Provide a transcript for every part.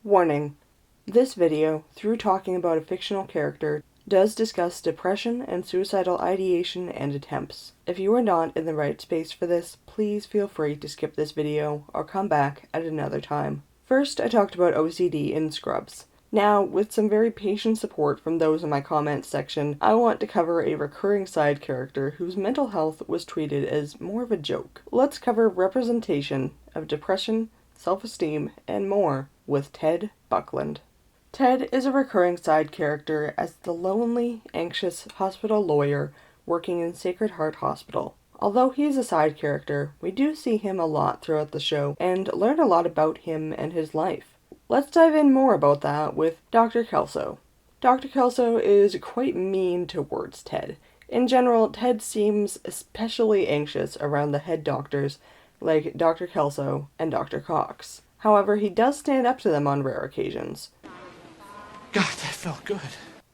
Warning: this video, through talking about a fictional character, does discuss depression and suicidal ideation and attempts. If you are not in the right space for this, please feel free to skip this video or come back at another time. First, I talked about OCD in Scrubs. Now, with some very patient support from those in my comments section, I want to cover a recurring side character whose mental health was treated as more of a joke. Let's cover representation of depression, self-esteem, and more with Ted Buckland. Ted is a recurring side character as the lonely, anxious hospital lawyer working in Sacred Heart Hospital. Although he is a side character, we do see him a lot throughout the show and learn a lot about him and his life. Let's dive in more about that with Dr. Kelso. Dr. Kelso is quite mean towards Ted. In general, Ted seems especially anxious around the head doctors like Dr. Kelso and Dr. Cox. However, he does stand up to them on rare occasions. God, that felt good.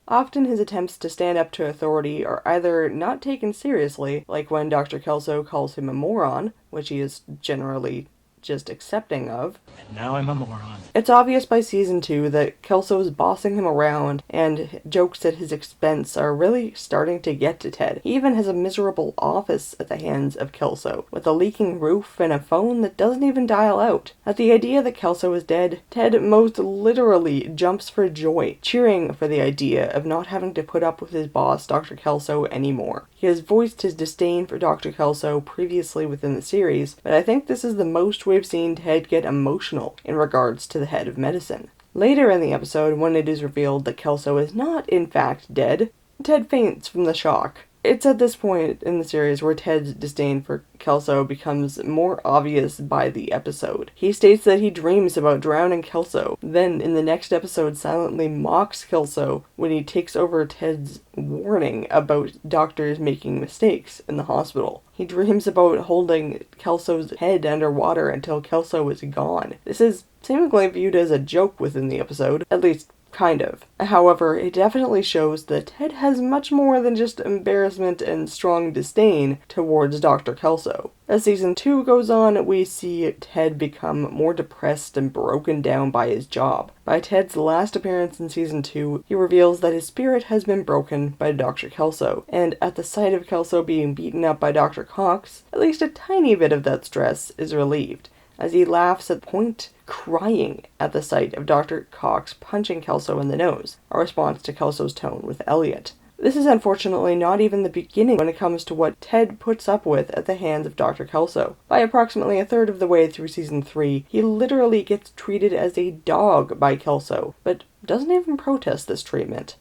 Often his attempts to stand up to authority are either not taken seriously, like when Dr. Kelso calls him a moron, which he is generally just accepting of. And now I'm a moron. It's obvious by season 2 that Kelso is bossing him around, and jokes at his expense are really starting to get to Ted. He even has a miserable office at the hands of Kelso, with a leaking roof and a phone that doesn't even dial out. At the idea that Kelso is dead, Ted most literally jumps for joy, cheering for the idea of not having to put up with his boss, Dr. Kelso, anymore. He has voiced his disdain for Dr. Kelso previously within the series, but I think this is the most we've seen Ted get emotional in regards to the head of medicine. Later in the episode, when it is revealed that Kelso is not in fact dead, Ted faints from the shock. It's at this point in the series where Ted's disdain for Kelso becomes more obvious by the episode. He states that he dreams about drowning Kelso, then in the next episode silently mocks Kelso when he takes over Ted's warning about doctors making mistakes in the hospital. He dreams about holding Kelso's head underwater until Kelso is gone. This is seemingly viewed as a joke within the episode, at least kind of. However, it definitely shows that Ted has much more than just embarrassment and strong disdain towards Dr. Kelso. As season 2 goes on, we see Ted become more depressed and broken down by his job. By Ted's last appearance in season 2, he reveals that his spirit has been broken by Dr. Kelso, and at the sight of Kelso being beaten up by Dr. Cox, at least a tiny bit of that stress is relieved, as he laughs at the point, crying at the sight of Dr. Cox punching Kelso in the nose, a response to Kelso's tone with Elliot. This is unfortunately not even the beginning when it comes to what Ted puts up with at the hands of Dr. Kelso. By approximately a third of the way through season 3, he literally gets treated as a dog by Kelso, but doesn't even protest this treatment.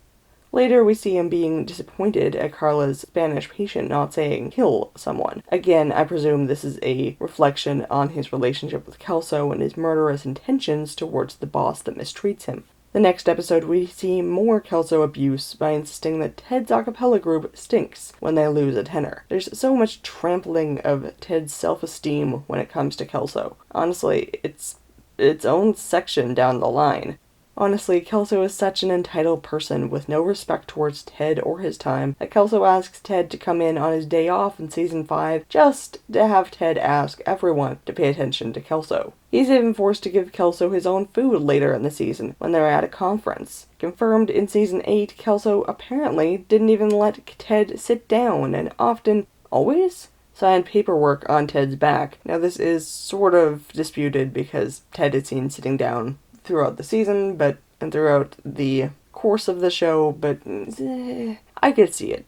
Later, we see him being disappointed at Carla's Spanish patient not saying kill someone. Again, I presume this is a reflection on his relationship with Kelso and his murderous intentions towards the boss that mistreats him. The next episode, we see more Kelso abuse by insisting that Ted's a cappella group stinks when they lose a tenor. There's so much trampling of Ted's self-esteem when it comes to Kelso. Honestly, it's its own section down the line. Honestly, Kelso is such an entitled person with no respect towards Ted or his time that Kelso asks Ted to come in on his day off in season 5 just to have Ted ask everyone to pay attention to Kelso. He's even forced to give Kelso his own food later in the season when they're at a conference. Confirmed in season 8, Kelso apparently didn't even let Ted sit down and often, always, signed paperwork on Ted's back. Now this is sort of disputed because Ted is seen sitting down throughout the season, and throughout the course of the show, but I could see it.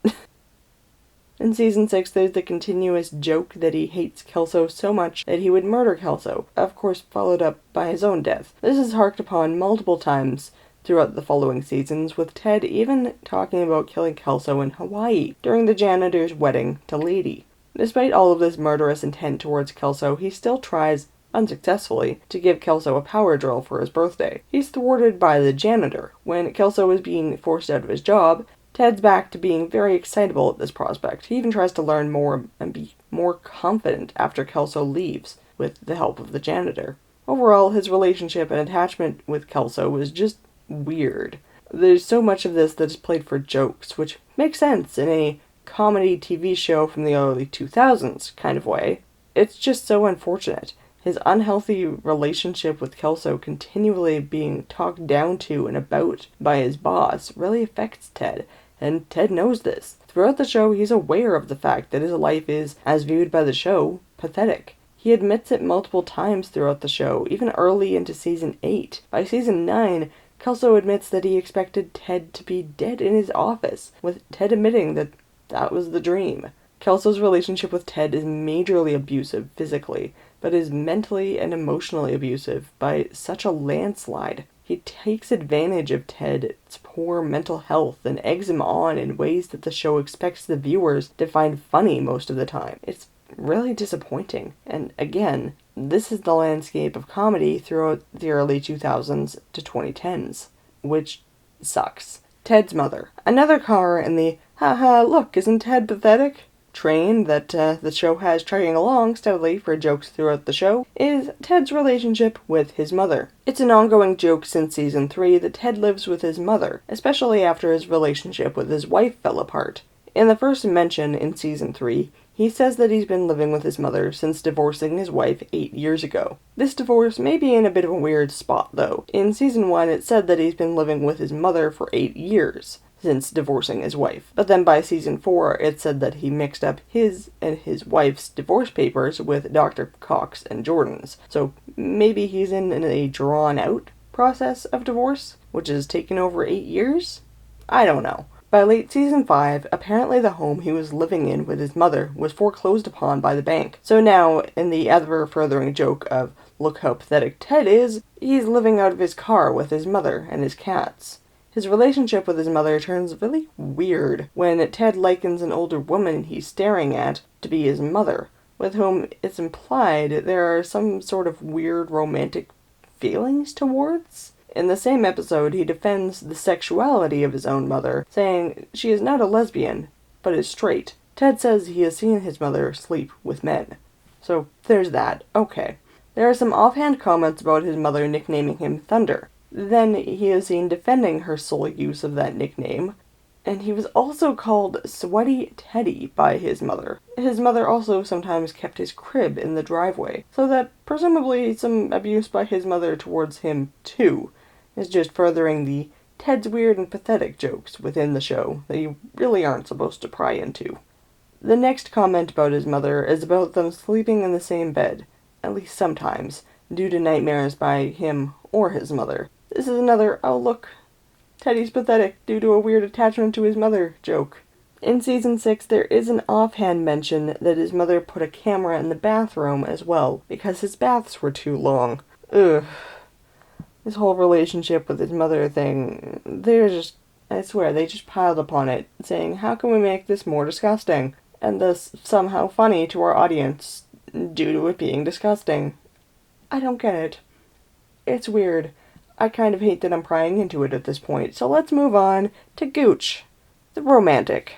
In season 6, there's the continuous joke that he hates Kelso so much that he would murder Kelso, of course followed up by his own death. This is harked upon multiple times throughout the following seasons, with Ted even talking about killing Kelso in Hawaii during the janitor's wedding to Lady. Despite all of this murderous intent towards Kelso, he still tries, unsuccessfully, to give Kelso a power drill for his birthday. He's thwarted by the janitor. When Kelso is being forced out of his job, Ted's back to being very excitable at this prospect. He even tries to learn more and be more confident after Kelso leaves, with the help of the janitor. Overall, his relationship and attachment with Kelso is just weird. There's so much of this that is played for jokes, which makes sense in a comedy TV show from the early 2000s kind of way. It's just so unfortunate. His unhealthy relationship with Kelso continually being talked down to and about by his boss really affects Ted, and Ted knows this. Throughout the show, he's aware of the fact that his life is, as viewed by the show, pathetic. He admits it multiple times throughout the show, even early into season 8. By season 9, Kelso admits that he expected Ted to be dead in his office, with Ted admitting that that was the dream. Kelso's relationship with Ted is majorly abusive physically, but is mentally and emotionally abusive by such a landslide. He takes advantage of Ted's poor mental health and eggs him on in ways that the show expects the viewers to find funny most of the time. It's really disappointing. And again, this is the landscape of comedy throughout the early 2000s to 2010s, which sucks. Ted's mother. Another car in the haha, look, isn't Ted pathetic train that the show has chugging along steadily for jokes throughout the show is Ted's relationship with his mother. It's an ongoing joke since season 3 that Ted lives with his mother, especially after his relationship with his wife fell apart. In the first mention in season 3, he says that he's been living with his mother since divorcing his wife 8 years ago. This divorce may be in a bit of a weird spot though. In season 1 it said that he's been living with his mother for 8 years. Since divorcing his wife. But then by season 4, it said that he mixed up his and his wife's divorce papers with Dr. Cox and Jordan's. So maybe he's in a drawn-out process of divorce, which has taken over 8 years? I don't know. By late season 5, apparently the home he was living in with his mother was foreclosed upon by the bank. So now, in the ever-furthering joke of, look how pathetic Ted is, he's living out of his car with his mother and his cats. His relationship with his mother turns really weird when Ted likens an older woman he's staring at to be his mother, with whom it's implied there are some sort of weird romantic feelings towards. In the same episode, he defends the sexuality of his own mother, saying she is not a lesbian, but is straight. Ted says he has seen his mother sleep with men. So there's that. Okay. There are some offhand comments about his mother nicknaming him Thunder. Then he is seen defending her sole use of that nickname, and he was also called Sweaty Teddy by his mother. His mother also sometimes kept his crib in the driveway, so that presumably some abuse by his mother towards him too is just furthering the Ted's weird and pathetic jokes within the show that you really aren't supposed to pry into. The next comment about his mother is about them sleeping in the same bed, at least sometimes, due to nightmares by him or his mother. This is another, oh look, Teddy's pathetic due to a weird attachment to his mother joke. In season 6, there is an offhand mention that his mother put a camera in the bathroom as well, because his baths were too long. Ugh. This whole relationship with his mother thing, I swear, they just piled upon it, saying, how can we make this more disgusting? And thus somehow funny to our audience, due to it being disgusting. I don't get it. It's weird. I kind of hate that I'm prying into it at this point, so let's move on to Gooch, the romantic.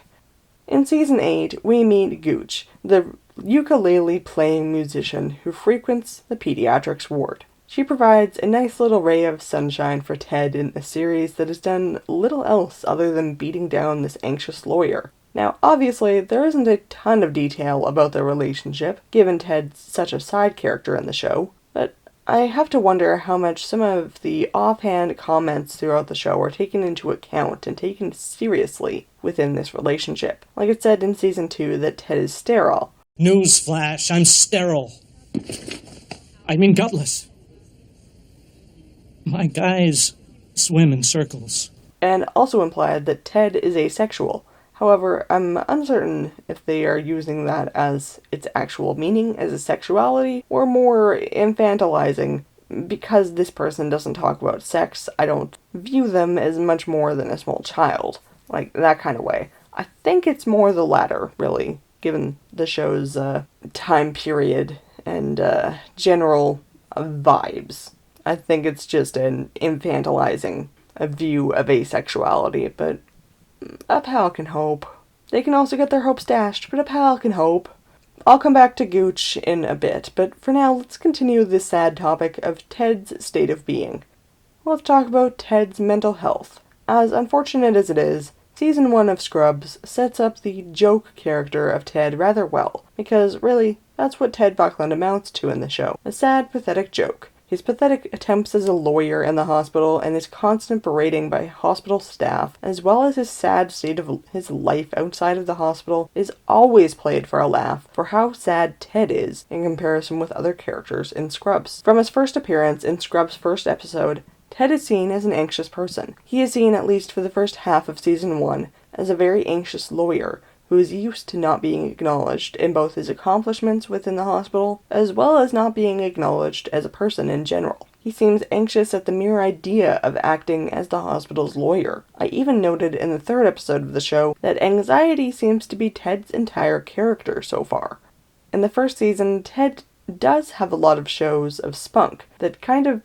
In season 8, we meet Gooch, the ukulele-playing musician who frequents the pediatrics ward. She provides a nice little ray of sunshine for Ted in a series that has done little else other than beating down this anxious lawyer. Now, obviously, there isn't a ton of detail about their relationship, given Ted's such a side character in the show, but I have to wonder how much some of the offhand comments throughout the show are taken into account and taken seriously within this relationship. Like it said in season 2 that Ted is sterile. Newsflash, I'm sterile. I mean gutless. My guys swim in circles. And also implied that Ted is asexual. However, I'm uncertain if they are using that as its actual meaning as a sexuality, or more infantilizing. Because this person doesn't talk about sex, I don't view them as much more than a small child. Like, that kind of way. I think it's more the latter, really, given the show's time period and general vibes. I think it's just an infantilizing view of asexuality, but a pal can hope. They can also get their hopes dashed, but a pal can hope. I'll come back to Gooch in a bit, but for now, let's continue this sad topic of Ted's state of being. Let's talk about Ted's mental health. As unfortunate as it is, season 1 of Scrubs sets up the joke character of Ted rather well, because really, That's what Ted Buckland amounts to in the show, a sad, pathetic joke. His pathetic attempts as a lawyer in the hospital and his constant berating by hospital staff, as well as his sad state of his life outside of the hospital, is always played for a laugh for how sad Ted is in comparison with other characters in Scrubs. From his first appearance in Scrubs' first episode, Ted is seen as an anxious person. He is seen, at least for the first half of season 1, as a very anxious lawyer who is used to not being acknowledged in both his accomplishments within the hospital, as well as not being acknowledged as a person in general. He seems anxious at the mere idea of acting as the hospital's lawyer. I even noted in the third episode of the show that anxiety seems to be Ted's entire character so far. In the first season, Ted does have a lot of shows of spunk that kind of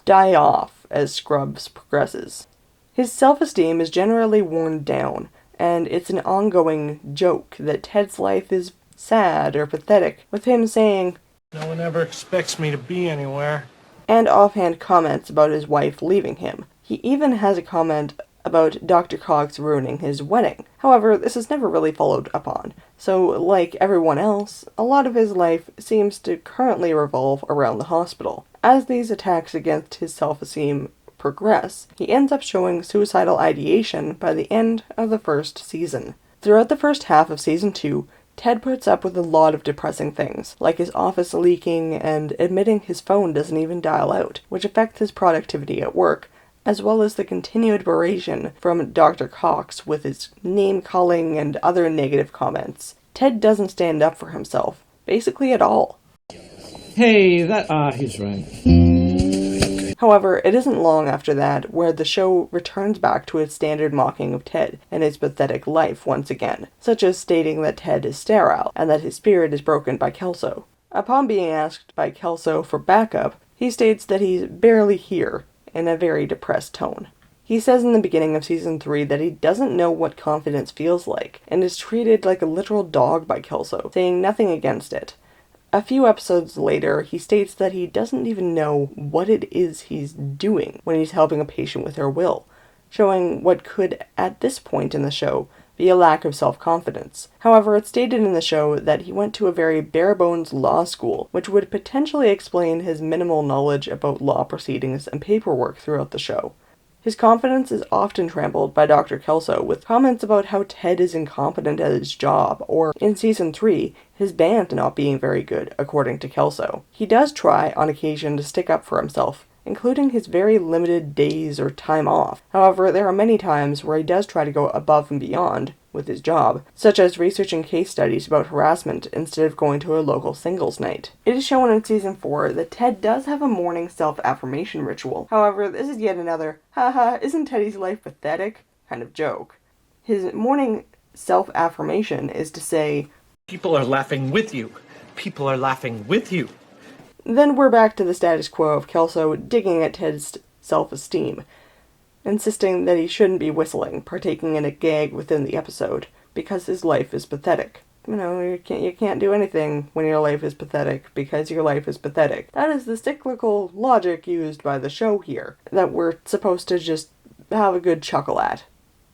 die off as Scrubs progresses. His self-esteem is generally worn down, and it's an ongoing joke that Ted's life is sad or pathetic, with him saying, "No one ever expects me to be anywhere," and offhand comments about his wife leaving him. He even has a comment about Dr. Cox ruining his wedding. However, this is never really followed up on, so like everyone else, a lot of his life seems to currently revolve around the hospital. As these attacks against his self-esteem progress, he ends up showing suicidal ideation by the end of the first season. Throughout the first half of season 2, Ted puts up with a lot of depressing things, like his office leaking and admitting his phone doesn't even dial out, which affects his productivity at work, as well as the continued beration from Dr. Cox with his name-calling and other negative comments. Ted doesn't stand up for himself, basically at all. Hey, he's right. However, it isn't long after that where the show returns back to its standard mocking of Ted and his pathetic life once again, such as stating that Ted is sterile and that his spirit is broken by Kelso. Upon being asked by Kelso for backup, he states that he's barely here in a very depressed tone. He says in the beginning of season 3 that he doesn't know what confidence feels like and is treated like a literal dog by Kelso, saying nothing against it. A few episodes later, he states that he doesn't even know what it is he's doing when he's helping a patient with her will, showing what could, at this point in the show, be a lack of self-confidence. However, it's stated in the show that he went to a very bare-bones law school, which would potentially explain his minimal knowledge about law proceedings and paperwork throughout the show. His confidence is often trampled by Dr. Kelso with comments about how Ted is incompetent at his job, or, in season 3, his band not being very good, according to Kelso. He does try, on occasion, to stick up for himself, including his very limited days or time off. However, there are many times where he does try to go above and beyond with his job, such as researching case studies about harassment instead of going to a local singles night. It is shown in season 4 that Ted does have a morning self-affirmation ritual. However, this is yet another, haha, isn't Teddy's life pathetic? Kind of joke. His morning self-affirmation is to say, "People are laughing with you. People are laughing with you." Then we're back to the status quo of Kelso digging at Ted's self-esteem, insisting that he shouldn't be whistling, partaking in a gag within the episode, because his life is pathetic. You know, you can't do anything when your life is pathetic, because your life is pathetic. That is the cyclical logic used by the show here, that we're supposed to just have a good chuckle at.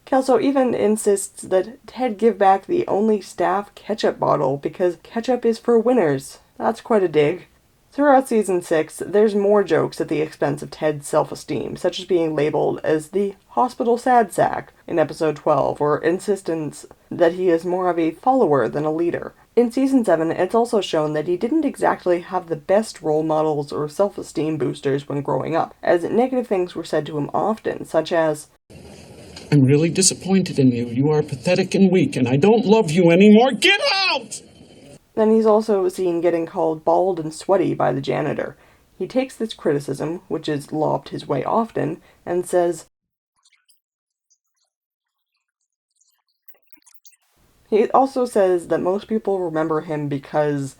Kelso even insists that Ted give back the only staff ketchup bottle because ketchup is for winners. That's quite a dig. Throughout season 6, there's more jokes at the expense of Ted's self-esteem, such as being labeled as the hospital sad sack in episode 12, or insistence that he is more of a follower than a leader. In season 7, it's also shown that he didn't exactly have the best role models or self-esteem boosters when growing up, as negative things were said to him often, such as, I'm really disappointed in you. You are pathetic and weak, and I don't love you anymore. Get out! Then he's also seen getting called bald and sweaty by the janitor. He takes this criticism, which is lobbed his way often, and says, he also says that most people remember him because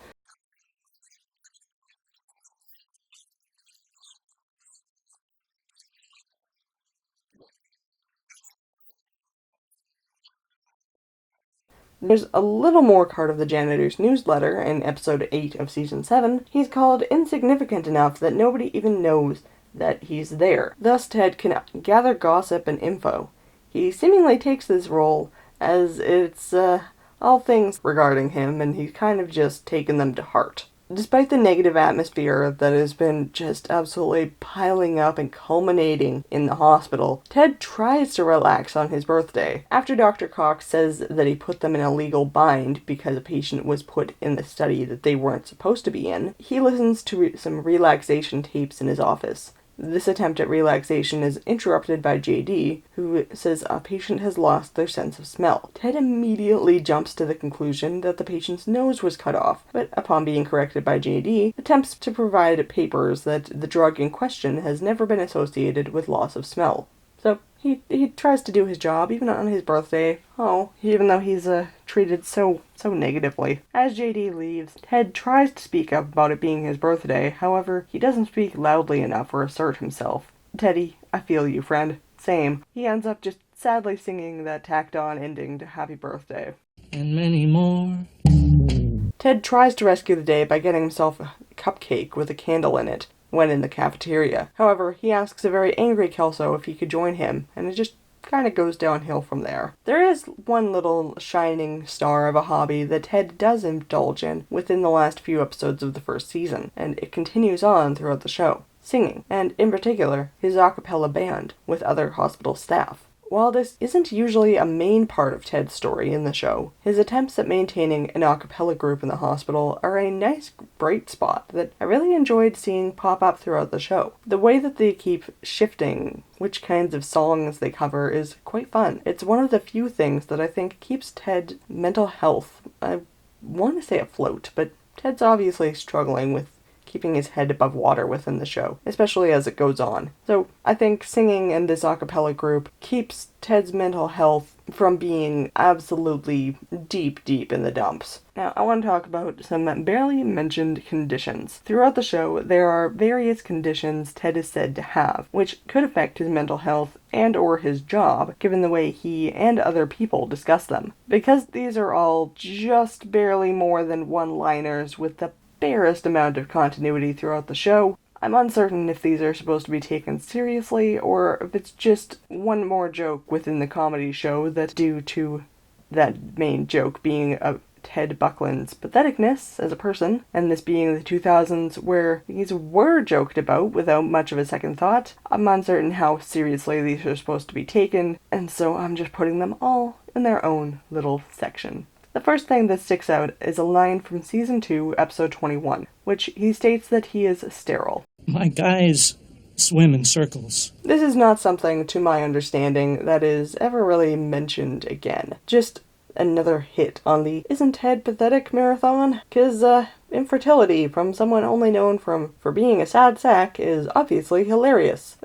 there's a little more part of the janitor's newsletter in episode 8 of season 7. He's called insignificant enough that nobody even knows that he's there. Thus, Ted can gather gossip and info. He seemingly takes this role as it's all things regarding him, and he's kind of just taken them to heart. Despite the negative atmosphere that has been just absolutely piling up and culminating in the hospital, Ted tries to relax on his birthday. After Dr. Cox says that he put them in a legal bind because a patient was put in the study that they weren't supposed to be in, he listens to some relaxation tapes in his office. This attempt at relaxation is interrupted by JD, who says a patient has lost their sense of smell. Ted immediately jumps to the conclusion that the patient's nose was cut off, but upon being corrected by JD, attempts to provide papers that the drug in question has never been associated with loss of smell. So he tries to do his job, even on his birthday. Oh, even though he's treated so negatively. As JD leaves, Ted tries to speak up about it being his birthday, however, he doesn't speak loudly enough or assert himself. Teddy, I feel you, friend. Same. He ends up just sadly singing that tacked-on ending to Happy Birthday. And many more. Ted tries to rescue the day by getting himself a cupcake with a candle in it when in the cafeteria. However, he asks a very angry Kelso if he could join him, and it just kind of goes downhill from there. There is one little shining star of a hobby that Ted does indulge in within the last few episodes of the first season, and it continues on throughout the show. Singing, and in particular, his a cappella band with other hospital staff. While this isn't usually a main part of Ted's story in the show, his attempts at maintaining an a cappella group in the hospital are a nice bright spot that I really enjoyed seeing pop up throughout the show. The way that they keep shifting which kinds of songs they cover is quite fun. It's one of the few things that I think keeps Ted's mental health, I want to say afloat, but Ted's obviously struggling with keeping his head above water within the show, especially as it goes on. So I think singing in this a cappella group keeps Ted's mental health from being absolutely deep in the dumps. Now, I want to talk about some barely mentioned conditions. Throughout the show, there are various conditions Ted is said to have, which could affect his mental health and or his job, given the way he and other people discuss them. Because these are all just barely more than one-liners with the barest amount of continuity throughout the show, I'm uncertain if these are supposed to be taken seriously or if it's just one more joke within the comedy show that's due to that main joke being Ted Buckland's patheticness as a person, and this being the 2000s where these were joked about without much of a second thought. I'm uncertain how seriously these are supposed to be taken, and so I'm just putting them all in their own little section. The first thing that sticks out is a line from Season 2, Episode 21, which he states that he is sterile. My guys swim in circles. This is not something, to my understanding, that is ever really mentioned again. Just another hit on the Isn't Ted Pathetic marathon? 'Cause, infertility from someone only known for being a sad sack is obviously hilarious.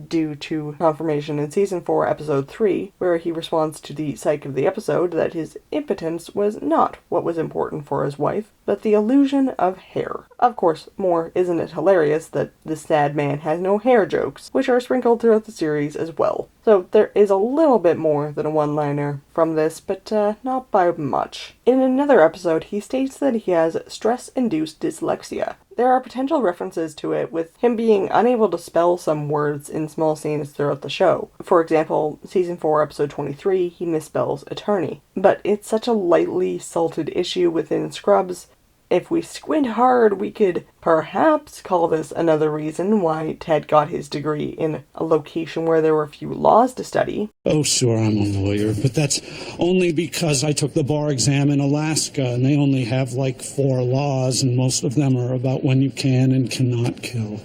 Due to confirmation in Season 4, Episode 3, where he responds to the psych of the episode that his impotence was not what was important for his wife, but the illusion of hair. Of course, more isn't it hilarious that this sad man has no hair jokes, which are sprinkled throughout the series as well. So there is a little bit more than a one-liner from this, but not by much. In another episode, he states that he has stress-induced dyslexia. There are potential references to it with him being unable to spell some words in small scenes throughout the show. For example, Season 4, Episode 23, he misspells attorney. But it's such a lightly salted issue within Scrubs. If we squint hard, we could perhaps call this another reason why Ted got his degree in a location where there were few laws to study. Oh, sure, I'm a lawyer, but that's only because I took the bar exam in Alaska, and they only have like 4 laws, and most of them are about when you can and cannot kill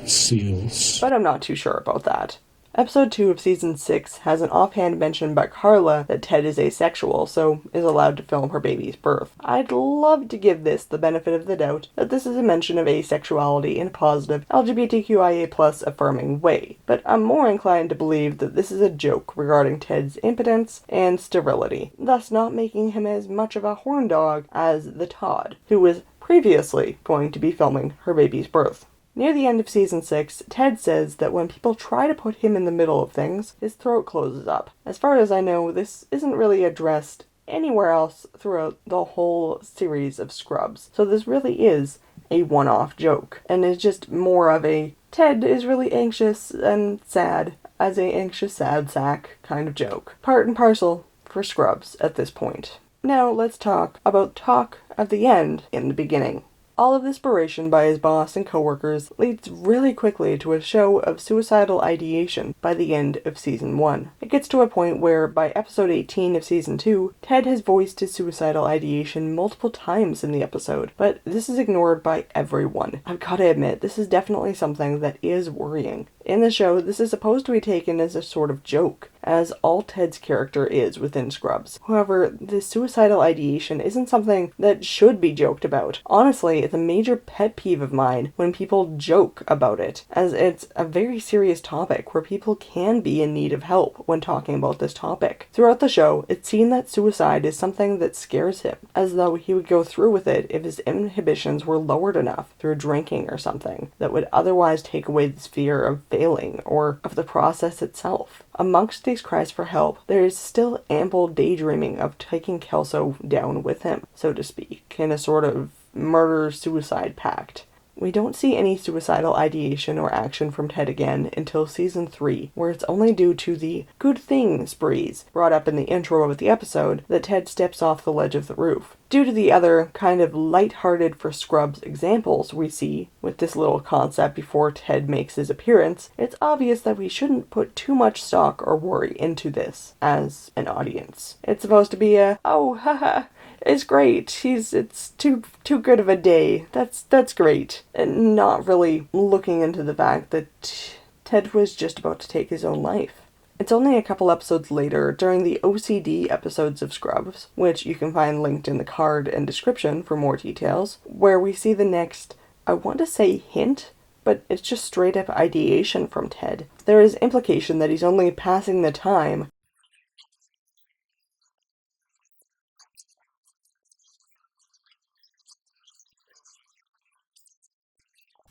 seals. But I'm not too sure about that. Episode 2 of Season 6 has an offhand mention by Carla that Ted is asexual, so is allowed to film her baby's birth. I'd love to give this the benefit of the doubt that this is a mention of asexuality in a positive LGBTQIA+ affirming way, but I'm more inclined to believe that this is a joke regarding Ted's impotence and sterility, thus not making him as much of a horn dog as the Todd, who was previously going to be filming her baby's birth. Near the end of Season 6, Ted says that when people try to put him in the middle of things, his throat closes up. As far as I know, this isn't really addressed anywhere else throughout the whole series of Scrubs. So this really is a one-off joke, and is just more of a Ted is really anxious and sad as a anxious sad sack kind of joke. Part and parcel for Scrubs at this point. Now let's talk about talk of the end in the beginning. All of this berration by his boss and coworkers leads really quickly to a show of suicidal ideation by the end of Season 1. It gets to a point where, by episode 18 of Season 2, Ted has voiced his suicidal ideation multiple times in the episode, but this is ignored by everyone. I've gotta admit, this is definitely something that is worrying. In the show, this is supposed to be taken as a sort of joke, as all Ted's character is within Scrubs. However, this suicidal ideation isn't something that should be joked about. Honestly, it's a major pet peeve of mine when people joke about it, as it's a very serious topic where people can be in need of help when talking about this topic. Throughout the show, it's seen that suicide is something that scares him, as though he would go through with it if his inhibitions were lowered enough through drinking or something that would otherwise take away this fear of failing or of the process itself. Amongst these cries for help, there is still ample daydreaming of taking Kelso down with him, so to speak, in a sort of murder-suicide pact. We don't see any suicidal ideation or action from Ted again until Season 3, where it's only due to the good thing sprees brought up in the intro of the episode that Ted steps off the ledge of the roof. Due to the other kind of light-hearted for Scrubs examples we see with this little concept before Ted makes his appearance, it's obvious that we shouldn't put too much stock or worry into this as an audience. It's supposed to be a, oh, haha, it's great. It's too good of a day. That's great. And not really looking into the fact that Ted was just about to take his own life. It's only a couple episodes later, during the OCD episodes of Scrubs, which you can find linked in the card and description for more details, where we see the next, I want to say hint, but it's just straight up ideation from Ted. There is implication that he's only passing the time.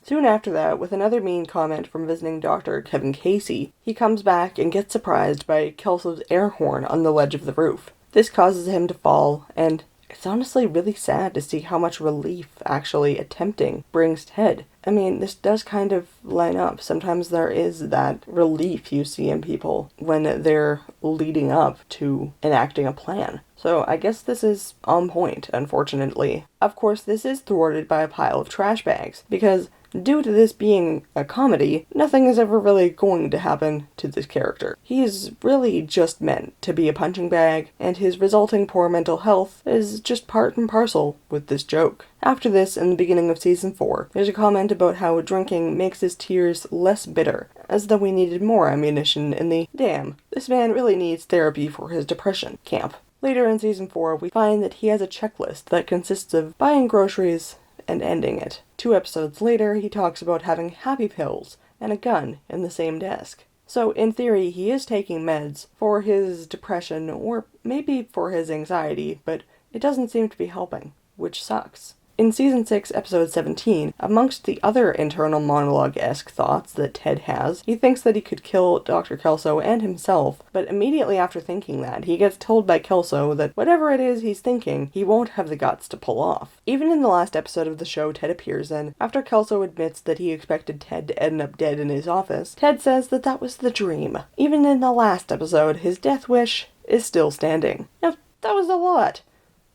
Soon after that, with another mean comment from visiting Dr. Kevin Casey, he comes back and gets surprised by Kelso's air horn on the ledge of the roof. This causes him to fall, and it's honestly really sad to see how much relief actually attempting brings Ted. I mean, this does kind of line up. Sometimes there is that relief you see in people when they're leading up to enacting a plan. So I guess this is on point, unfortunately. Of course, this is thwarted by a pile of trash bags, because due to this being a comedy, nothing is ever really going to happen to this character. He's really just meant to be a punching bag, and his resulting poor mental health is just part and parcel with this joke. After this, in the beginning of Season 4, there's a comment about how drinking makes his tears less bitter, as though we needed more ammunition in the, damn, this man really needs therapy for his depression camp. Later in Season 4, we find that he has a checklist that consists of buying groceries and ending it. 2 episodes later, he talks about having happy pills and a gun in the same desk. So, in theory, he is taking meds for his depression or maybe for his anxiety, but it doesn't seem to be helping, which sucks. In Season 6, Episode 17, amongst the other internal monologue-esque thoughts that Ted has, he thinks that he could kill Dr. Kelso and himself, but immediately after thinking that, he gets told by Kelso that whatever it is he's thinking, he won't have the guts to pull off. Even in the last episode of the show Ted appears in, after Kelso admits that he expected Ted to end up dead in his office, Ted says that that was the dream. Even in the last episode, his death wish is still standing. Now, that was a lot.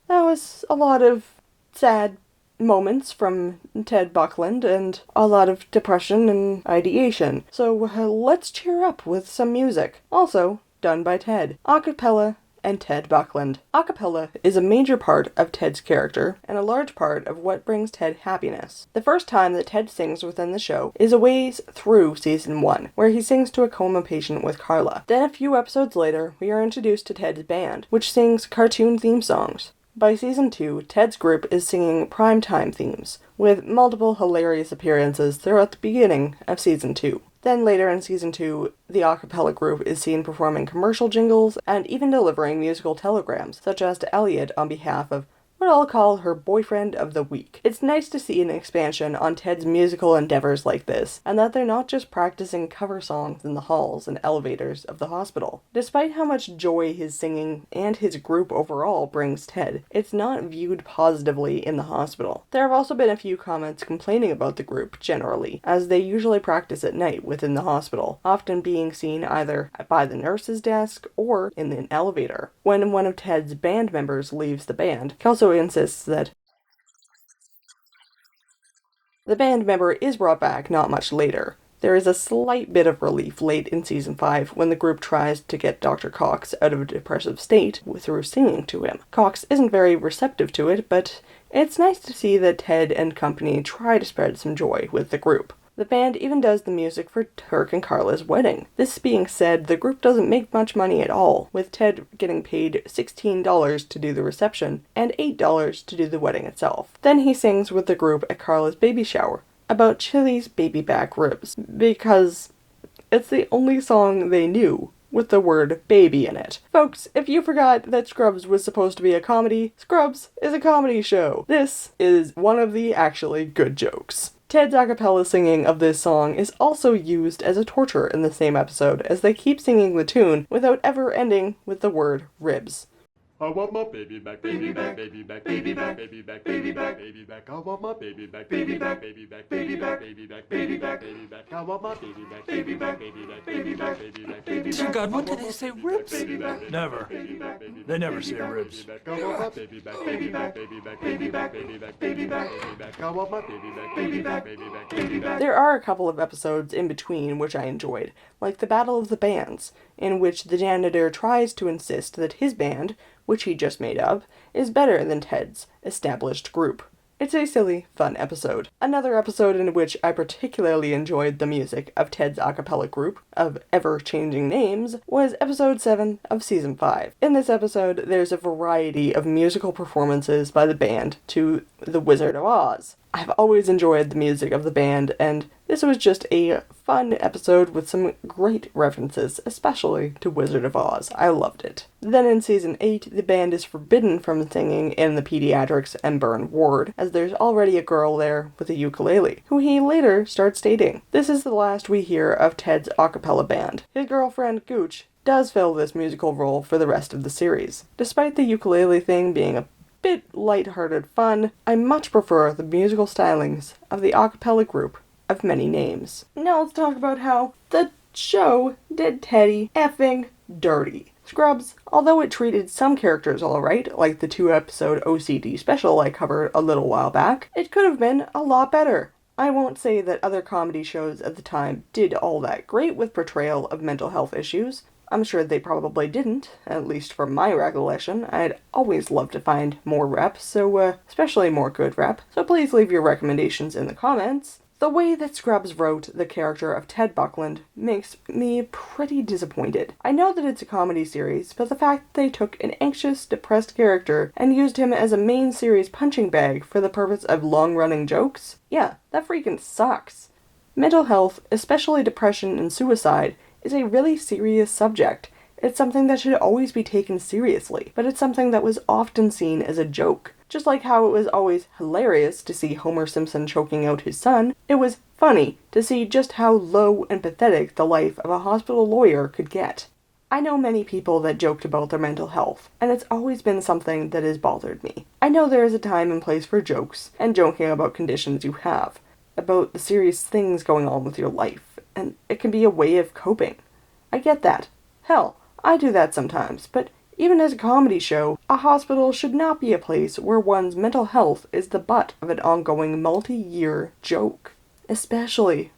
That was a lot of sad moments from Ted Buckland and a lot of depression and ideation. So let's cheer up with some music. Also done by Ted. Acapella and Ted Buckland. Acapella is a major part of Ted's character and a large part of what brings Ted happiness. The first time that Ted sings within the show is a ways through Season 1, where he sings to a coma patient with Carla. Then a few episodes later, we are introduced to Ted's band, which sings cartoon theme songs. By Season 2, Ted's group is singing primetime themes, with multiple hilarious appearances throughout the beginning of Season 2. Then later in Season 2, the a cappella group is seen performing commercial jingles and even delivering musical telegrams, such as to Elliot on behalf of what I'll call her boyfriend of the week. It's nice to see an expansion on Ted's musical endeavors like this, and that they're not just practicing cover songs in the halls and elevators of the hospital. Despite how much joy his singing and his group overall brings Ted, it's not viewed positively in the hospital. There have also been a few comments complaining about the group generally, as they usually practice at night within the hospital, often being seen either by the nurse's desk or in an elevator. When one of Ted's band members leaves the band, Kelso insists that the band member is brought back not much later. There is a slight bit of relief late in season 5 when the group tries to get Dr. Cox out of a depressive state through singing to him. Cox isn't very receptive to it, but it's nice to see that Ted and company try to spread some joy with the group. The band even does the music for Turk and Carla's wedding. This being said, the group doesn't make much money at all, with Ted getting paid $16 to do the reception and $8 to do the wedding itself. Then he sings with the group at Carla's baby shower about Chili's baby back ribs, because it's the only song they knew with the word baby in it. Folks, if you forgot that Scrubs was supposed to be a comedy, Scrubs is a comedy show. This is one of the actually good jokes. Ted's a cappella singing of this song is also used as a torture in the same episode, as they keep singing the tune without ever ending with the word ribs. I want my baby back, baby back, baby back, baby back, baby back, baby back, baby back. I want my baby back, baby back, baby back, baby back, baby back, baby back, baby back. I want my baby back, baby back, baby back, baby back, baby back, baby back. Dear God, when did they say ribs? Never. They never say ribs. I want my baby back, baby back, baby back, baby back, baby back, baby back, baby back. I want my baby back, baby back, baby back, baby back. There are a couple of episodes in between which I enjoyed, like the Battle of the Bands, in which the janitor tries to insist that his band, which he just made up, is better than Ted's established group. It's a silly, fun episode. Another episode in which I particularly enjoyed the music of Ted's a cappella group, of ever-changing names, was episode 7 of season 5. In this episode, there's a variety of musical performances by the band to The Wizard of Oz. I've always enjoyed the music of the band, and this was just a fun episode with some great references, especially to Wizard of Oz. I loved it. Then in season 8, the band is forbidden from singing in the pediatrics and burn ward, as there's already a girl there with a ukulele, who he later starts dating. This is the last we hear of Ted's a cappella band. His girlfriend, Gooch, does fill this musical role for the rest of the series. Despite the ukulele thing being a bit light-hearted fun, I much prefer the musical stylings of the a cappella group of many names. Now let's talk about how the show did Teddy effing dirty. Scrubs, although it treated some characters alright, like the 2-episode OCD special I covered a little while back, it could have been a lot better. I won't say that other comedy shows at the time did all that great with portrayal of mental health issues. I'm sure they probably didn't, at least from my recollection. I'd always love to find more rep, especially more good rep, so please leave your recommendations in the comments. The way that Scrubs wrote the character of Ted Buckland makes me pretty disappointed. I know that it's a comedy series, but the fact that they took an anxious, depressed character and used him as a main series punching bag for the purpose of long-running jokes? Yeah, that freaking sucks. Mental health, especially depression and suicide, is a really serious subject. It's something that should always be taken seriously, but it's something that was often seen as a joke. Just like how it was always hilarious to see Homer Simpson choking out his son, it was funny to see just how low and pathetic the life of a hospital lawyer could get. I know many people that joked about their mental health, and it's always been something that has bothered me. I know there is a time and place for jokes, and joking about conditions you have, about the serious things going on with your life, and it can be a way of coping. I get that. Hell, I do that sometimes, but even as a comedy show, a hospital should not be a place where one's mental health is the butt of an ongoing multi-year joke. Especially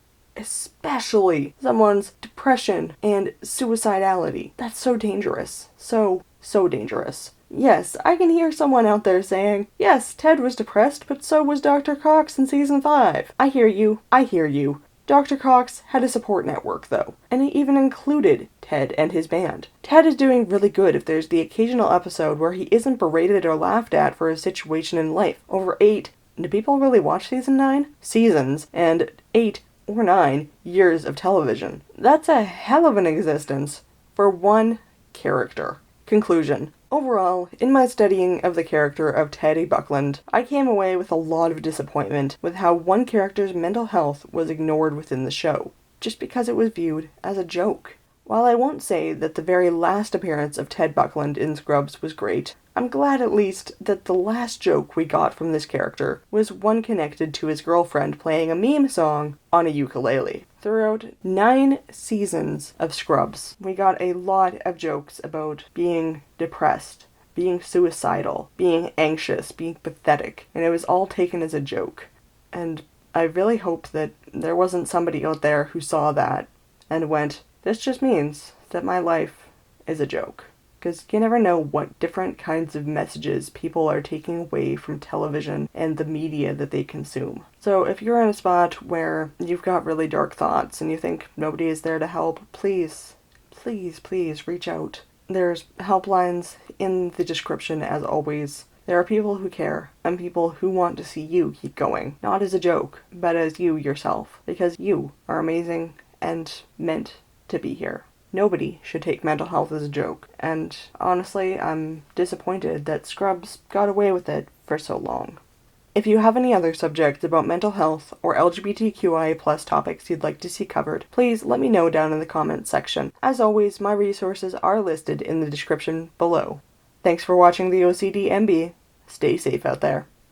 someone's depression and suicidality. That's so dangerous. So dangerous. Yes, I can hear someone out there saying, yes, Ted was depressed, but so was Dr. Cox in season 5. I hear you. Dr. Cox had a support network, though, and it even included Ted and his band. Ted is doing really good if there's the occasional episode where he isn't berated or laughed at for his situation in life. Over 8, do people really watch season 9? Seasons, and 8 or 9 years of television. That's a hell of an existence for one character. Conclusion. Overall, in my studying of the character of Teddy Buckland, I came away with a lot of disappointment with how one character's mental health was ignored within the show, just because it was viewed as a joke. While I won't say that the very last appearance of Ted Buckland in Scrubs was great, I'm glad at least that the last joke we got from this character was one connected to his girlfriend playing a meme song on a ukulele. Throughout 9 seasons of Scrubs, we got a lot of jokes about being depressed, being suicidal, being anxious, being pathetic, and it was all taken as a joke. And I really hope that there wasn't somebody out there who saw that and went, "This just means that my life is a joke." Because you never know what different kinds of messages people are taking away from television and the media that they consume. So if you're in a spot where you've got really dark thoughts and you think nobody is there to help, please, please, please reach out. There's helplines in the description as always. There are people who care and people who want to see you keep going. Not as a joke, but as you yourself. Because you are amazing and meant to be here. Nobody should take mental health as a joke, and honestly, I'm disappointed that Scrubs got away with it for so long. If you have any other subjects about mental health or LGBTQIA+ topics you'd like to see covered, please let me know down in the comments section. As always, my resources are listed in the description below. Thanks for watching the OCD MB. Stay safe out there.